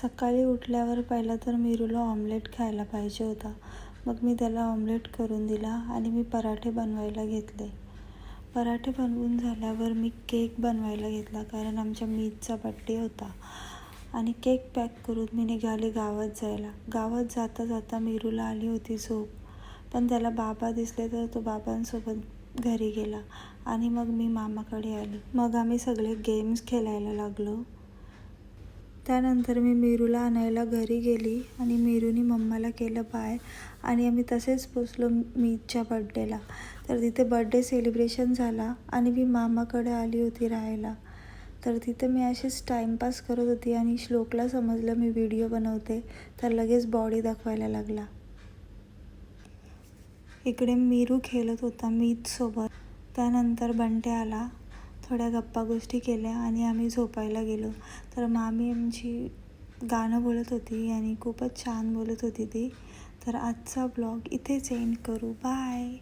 सकाळी उठल्यावर पहिला तर मीरूला ऑमलेट खायला पाहिजे होता. मग मी त्याला ऑमलेट करून दिला आणि मी पराठे बनवायला घेतले. पराठे बनवून झाल्यावर मी केक बनवायला घेतला, कारण आमच्या मीतचा बड्डे होता. आणि केक पॅक करून मी निघाले गावात जायला. गावात जाता जाता मीरूला आली होती झोप, पण त्याला बाबा दिसले तर तो बाबांसोबत घरी गेला आणि मग मी मामाकडे आली. मग आम्ही सगळे गेम्स खेळायला लागलो. त्यानंतर मी मीरूला आणायला घरी गेली आणि मीरूने मम्माला केलं बाय आणि आम्ही तसेच पोचलो मीतच्या बड्डेला. तर तिथे बड्डे सेलिब्रेशन झाला आणि मी मामाकडे आली होती राहायला. तर तिथे मी अशीच टाईमपास करत होती आणि श्लोकला समजलं मी व्हिडिओ बनवते, तर लगेच बॉडी दाखवायला लागला. इकडे मीरू खेळत होता मीतसोबत. त्यानंतर बंटे आला, थोड्या गप्पा गोष्टी केल्या आणि आम्ही झोपायला गेलो. तर मामी आमची गाणं बोलत होती आणि खूपच छान बोलत होती ती. तर आजचा ब्लॉग इथेच एंड करू. बाय.